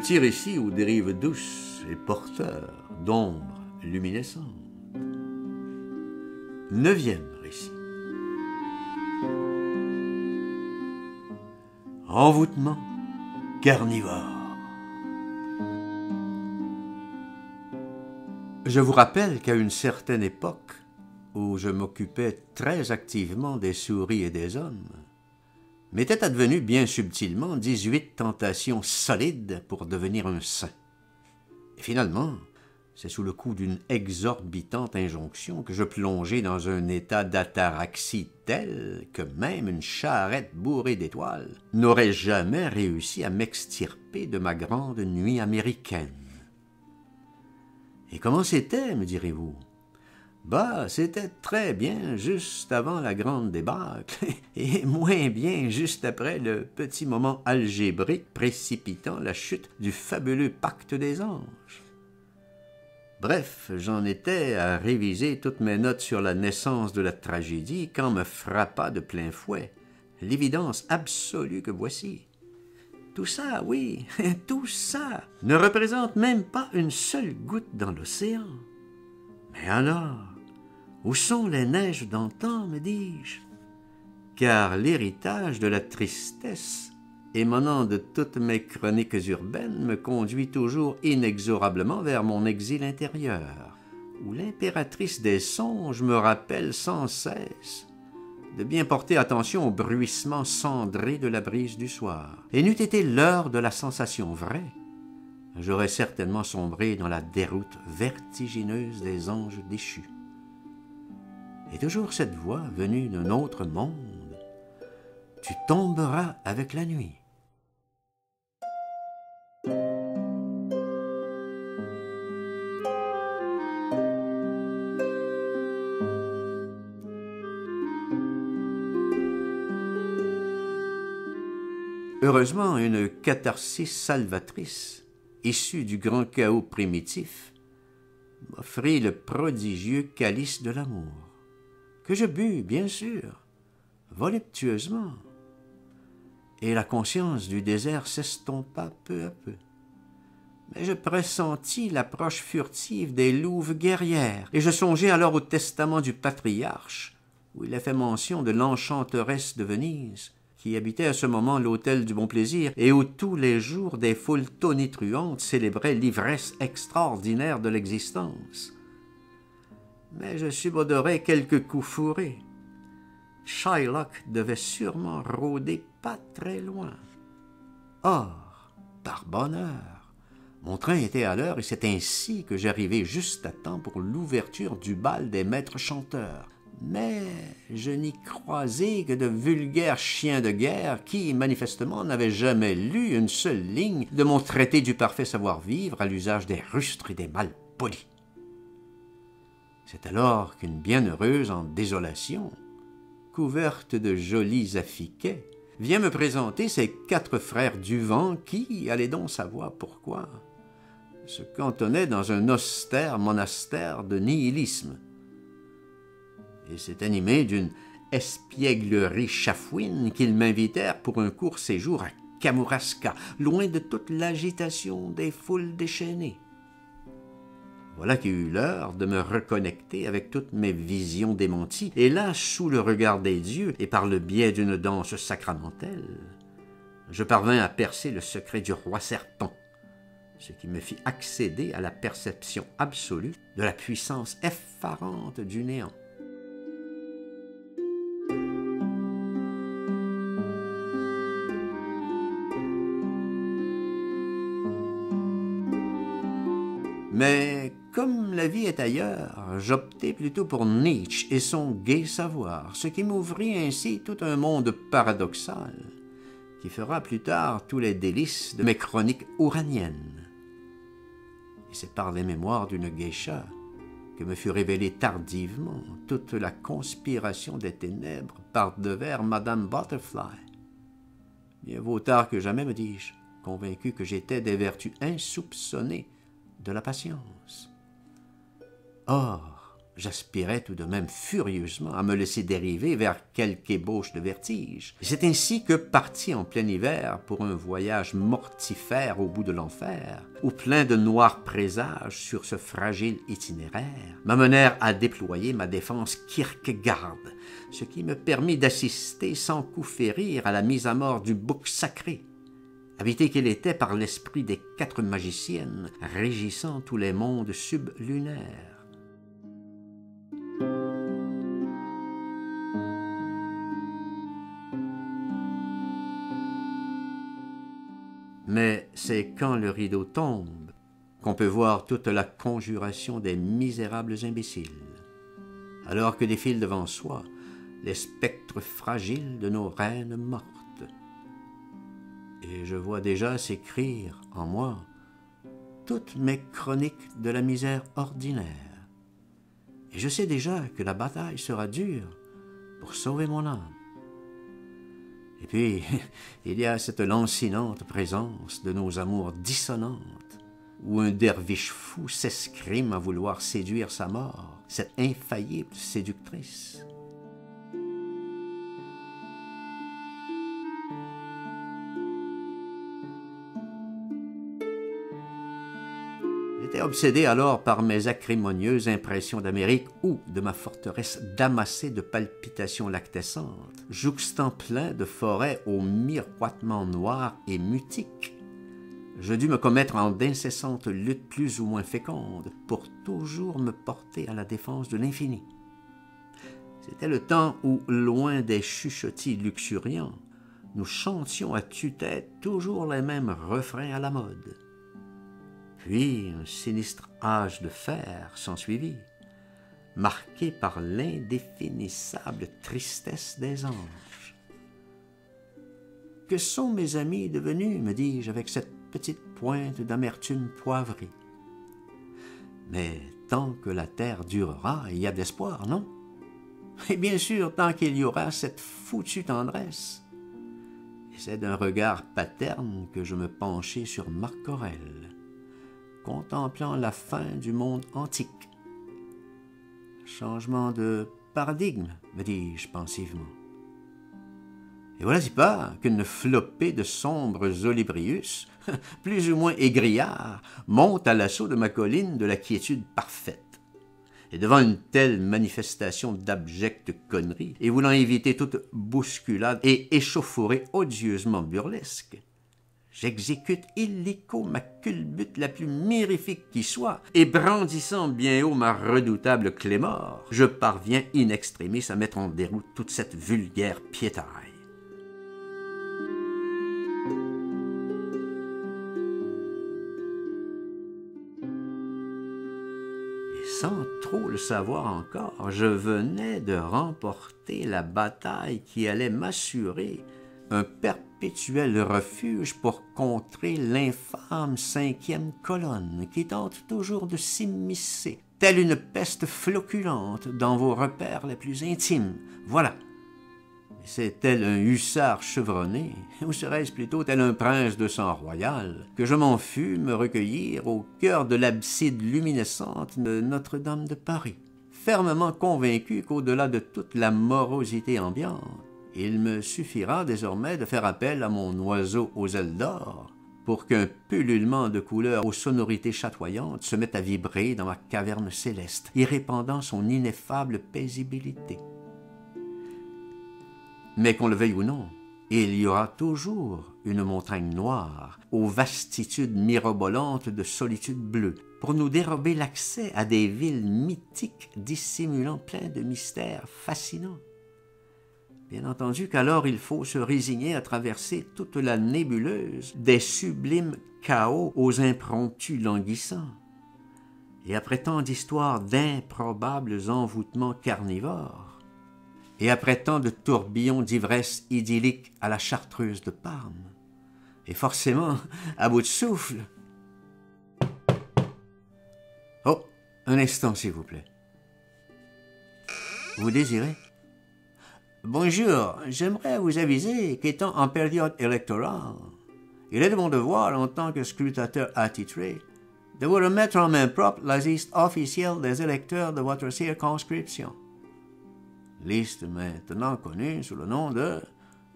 petit récit aux dérives douces et porteur d'ombres luminescentes. 9e récit. Envoûtement carnivore. Je vous rappelle qu'à une certaine époque, où je m'occupais très activement des souris et des hommes, m'étaient advenues bien subtilement 18 tentations solides pour devenir un saint. Et finalement, c'est sous le coup d'une exorbitante injonction que je plongeai dans un état d'ataraxie tel que même une charrette bourrée d'étoiles n'aurait jamais réussi à m'extirper de ma grande nuit américaine. Et comment c'était, me direz-vous? Bah, c'était très bien juste avant la grande débâcle, et moins bien juste après le petit moment algébrique précipitant la chute du fabuleux pacte des anges. Bref, j'en étais à réviser toutes mes notes sur la naissance de la tragédie quand me frappa de plein fouet l'évidence absolue que voici. Tout ça, oui, tout ça ne représente même pas une seule goutte dans l'océan. Mais alors, où sont les neiges d'antan, me dis-je? Car l'héritage de la tristesse émanant de toutes mes chroniques urbaines me conduit toujours inexorablement vers mon exil intérieur, où l'impératrice des songes me rappelle sans cesse de bien porter attention au bruissement cendré de la brise du soir. Et n'eût été l'heure de la sensation vraie, j'aurais certainement sombré dans la déroute vertigineuse des anges déchus. Et toujours cette voix venue d'un autre monde, tu tomberas avec la nuit. Heureusement, une catharsis salvatrice, issue du grand chaos primitif, m'offrit le prodigieux calice de l'amour, que je bus, bien sûr, voluptueusement, et la conscience du désert s'estompa peu à peu. Mais je pressentis l'approche furtive des louves guerrières, et je songeai alors au testament du patriarche, où il a fait mention de l'enchanteresse de Venise, qui habitait à ce moment l'hôtel du Bon Plaisir, et où tous les jours des foules tonitruantes célébraient l'ivresse extraordinaire de l'existence. Mais je subodorais quelques coups fourrés. Shylock devait sûrement rôder pas très loin. Or, par bonheur, mon train était à l'heure et c'est ainsi que j'arrivai juste à temps pour l'ouverture du bal des maîtres chanteurs. Mais je n'y croisai que de vulgaires chiens de guerre qui, manifestement, n'avaient jamais lu une seule ligne de mon traité du parfait savoir-vivre à l'usage des rustres et des malpolis. C'est alors qu'une bienheureuse en désolation, couverte de jolis affiquets, vient me présenter ses 4 frères du vent qui, allez donc savoir pourquoi, se cantonnaient dans un austère monastère de nihilisme. Et c'est animé d'une espièglerie chafouine qu'ils m'invitèrent pour un court séjour à Kamouraska, loin de toute l'agitation des foules déchaînées. Voilà qu'il eut l'heure de me reconnecter avec toutes mes visions démenties, et là, sous le regard des dieux et par le biais d'une danse sacramentelle, je parvins à percer le secret du roi serpent, ce qui me fit accéder à la perception absolue de la puissance effarante du néant. Mais comme la vie est ailleurs, j'optai plutôt pour Nietzsche et son gai savoir, ce qui m'ouvrit ainsi tout un monde paradoxal, qui fera plus tard tous les délices de mes chroniques ouraniennes. Et c'est par les mémoires d'une geisha que me fut révélée tardivement toute la conspiration des ténèbres par devers Madame Butterfly. Bien vaut tard que jamais, me dis-je, convaincu que j'étais des vertus insoupçonnées de la patience. Or, J'aspirais tout de même furieusement à me laisser dériver vers quelque ébauche de vertige. C'est ainsi que, parti en plein hiver pour un voyage mortifère au bout de l'enfer, ou plein de noirs présages sur ce fragile itinéraire, m'amenèrent à déployer ma défense Kierkegaard, ce qui me permit d'assister sans coup férir à la mise à mort du bouc sacré, habité qu'il était par l'esprit des 4 magiciennes régissant tous les mondes sublunaires. Mais c'est quand le rideau tombe qu'on peut voir toute la conjuration des misérables imbéciles, alors que défilent devant soi les spectres fragiles de nos reines mortes. Et je vois déjà s'écrire en moi toutes mes chroniques de la misère ordinaire. Et je sais déjà que la bataille sera dure pour sauver mon âme. Et puis, il y a cette lancinante présence de nos amours dissonantes, où un derviche fou s'escrime à vouloir séduire sa mort, cette infaillible séductrice. J'étais obsédé alors par mes acrimonieuses impressions d'Amérique ou de ma forteresse damassée de palpitations lactescentes, jouxtant plein de forêts aux miroitements noirs et mutiques. Je dus me commettre en d'incessantes luttes plus ou moins fécondes pour toujours me porter à la défense de l'infini. C'était le temps où, loin des chuchotis luxuriants, nous chantions à tue-tête toujours les mêmes refrains à la mode. Puis un sinistre âge de fer s'ensuivit, marqué par l'indéfinissable tristesse des anges. « Que sont mes amis devenus ?» me dis-je avec cette petite pointe d'amertume poivrée. Mais tant que la terre durera, il y a d'espoir, non? Et bien sûr, tant qu'il y aura cette foutue tendresse. Et c'est d'un regard paterne que je me penchai sur Marc Aurèle, contemplant la fin du monde antique. Changement de paradigme, me dis-je pensivement. Et voilà si pas qu'une flopée de sombres olibrius, plus ou moins égrillards, monte à l'assaut de ma colline de la quiétude parfaite. Et devant une telle manifestation d'abjecte connerie, et voulant éviter toute bousculade et échauffourée odieusement burlesque, j'exécute illico ma culbute la plus mirifique qui soit, et brandissant bien haut ma redoutable clémore, je parviens in extremis à mettre en déroute toute cette vulgaire piétaille. Sans trop le savoir encore, je venais de remporter la bataille qui allait m'assurer un perpétuel refuge pour contrer l'infâme 5e colonne qui tente toujours de s'immiscer, telle une peste floculente, dans vos repères les plus intimes. Voilà. C'est tel un hussard chevronné, ou serait-ce plutôt tel un prince de sang royal, que je m'en fus me recueillir au cœur de l'abside luminescente de Notre-Dame de Paris, fermement convaincu qu'au-delà de toute la morosité ambiante, il me suffira désormais de faire appel à mon oiseau aux ailes d'or pour qu'un pullulement de couleurs aux sonorités chatoyantes se mette à vibrer dans ma caverne céleste, y répandant son ineffable paisibilité. Mais qu'on le veuille ou non, il y aura toujours une montagne noire, aux vastitudes mirobolantes de solitude bleue, pour nous dérober l'accès à des villes mythiques dissimulant plein de mystères fascinants. Bien entendu qu'alors il faut se résigner à traverser toute la nébuleuse des sublimes chaos aux impromptus languissants. Et après tant d'histoires d'improbables envoûtements carnivores, et après tant de tourbillons d'ivresse idyllique à la Chartreuse de Parme, et forcément, à bout de souffle... Oh, un instant, s'il vous plaît. Vous désirez? Bonjour, j'aimerais vous aviser qu'étant en période électorale, il est de mon devoir, en tant que scrutateur attitré, de vous remettre en main propre la liste officielle des électeurs de votre circonscription. Liste maintenant connue sous le nom de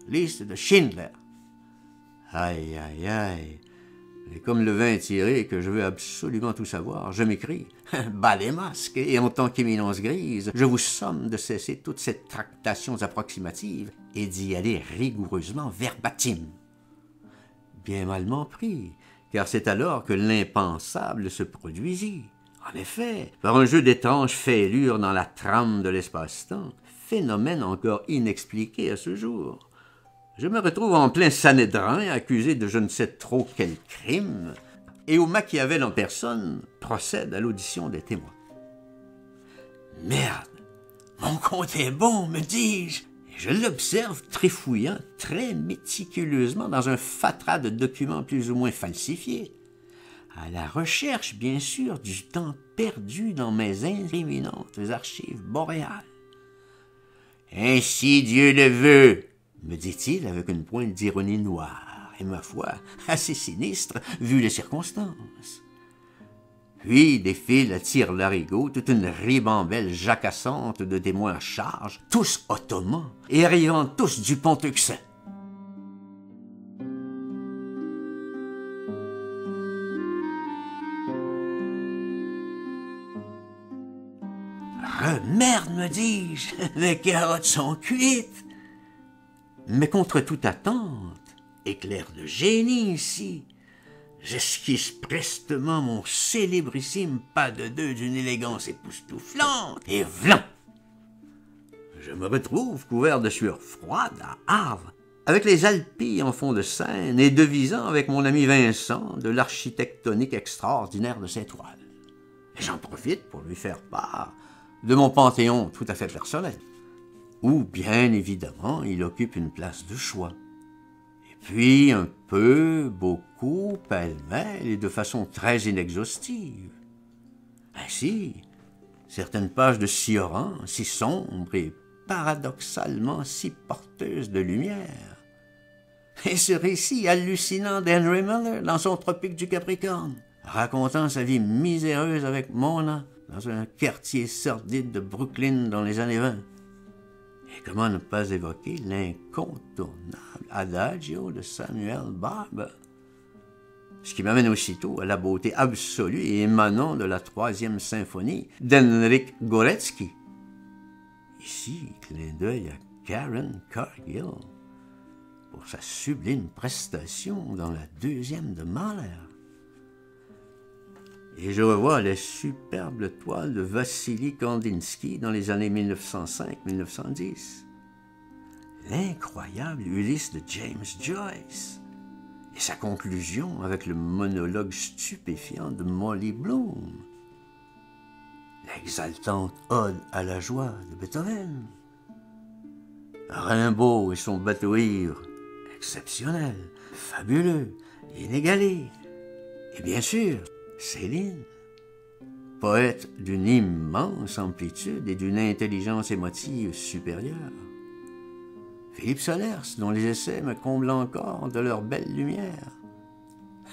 liste de Schindler. Aïe, aïe, aïe. Et comme le vin tiré et que je veux absolument tout savoir, je m'écris « Bas les masques » et en tant qu'éminence grise, je vous somme de cesser toutes ces tractations approximatives et d'y aller rigoureusement verbatim. Bien malement pris, car c'est alors que l'impensable se produisit. En effet, par un jeu d'étranges fêlures dans la trame de l'espace-temps, phénomène encore inexpliqué à ce jour, je me retrouve en plein Sanhédrin, accusé de je ne sais trop quel crime, et où Machiavel en personne procède à l'audition des témoins. Merde, mon compte est bon, me dis-je, et je l'observe trifouillant très méticuleusement dans un fatras de documents plus ou moins falsifiés, à la recherche, bien sûr, du temps perdu dans mes incriminantes archives boréales. Ainsi Dieu le veut, me dit-il avec une pointe d'ironie noire, et ma foi, assez sinistre, vu les circonstances. Puis défile à tire-larigot toute une ribambelle jacassante de témoins à charge, tous ottomans, et arrivant tous du Pont-Euxin. Merde, me dis-je, les carottes sont cuites. Mais contre toute attente, éclair de génie ici, j'esquisse prestement mon célébrissime pas de deux d'une élégance époustouflante, et vlan! Je me retrouve couvert de sueur froide à Havre, avec les Alpilles en fond de scène et devisant avec mon ami Vincent de l'architectonique extraordinaire de ses toiles. Et j'en profite pour lui faire part de mon panthéon tout à fait personnel, où, bien évidemment, il occupe une place de choix. Et puis, un peu, beaucoup, pêle-mêle et de façon très inexhaustive. Ainsi, certaines pages de Cioran, si sombres et paradoxalement si porteuses de lumière. Et ce récit hallucinant d'Henry Miller dans son Tropique du Capricorne, racontant sa vie miséreuse avec Mona dans un quartier sordide de Brooklyn dans les années 20. Et comment ne pas évoquer l'incontournable Adagio de Samuel Barber, ce qui m'amène aussitôt à la beauté absolue et émanant de la 3e symphonie d'Henryk Górecki. Ici, clin d'œil à Karen Cargill pour sa sublime prestation dans la 2e de Mahler. Et je revois les superbes toiles de Vassili Kandinsky dans les années 1905-1910. L'incroyable Ulysse de James Joyce et sa conclusion avec le monologue stupéfiant de Molly Bloom. L'exaltante ode à la joie de Beethoven. Rimbaud et son bateau ivre, exceptionnel, fabuleux, inégalé. Et bien sûr, Céline, poète d'une immense amplitude et d'une intelligence émotive supérieure. Philippe Solers, dont les essais me comblent encore de leur belle lumière.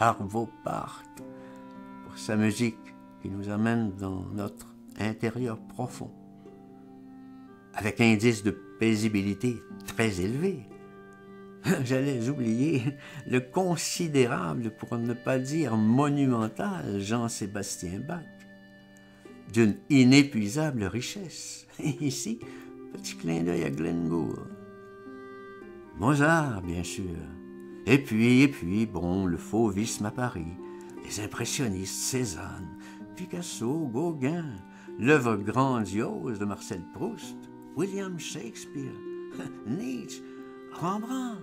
Arvo Pärt, pour sa musique qui nous amène dans notre intérieur profond, avec indice de paisibilité très élevé. J'allais oublier le considérable, pour ne pas dire monumental, Jean-Sébastien Bach, d'une inépuisable richesse. Et ici, petit clin d'œil à Glenn Gould. Mozart, bien sûr. Et puis, bon, le fauvisme à Paris, les impressionnistes, Cézanne, Picasso, Gauguin, l'œuvre grandiose de Marcel Proust, William Shakespeare, Nietzsche, Rembrandt,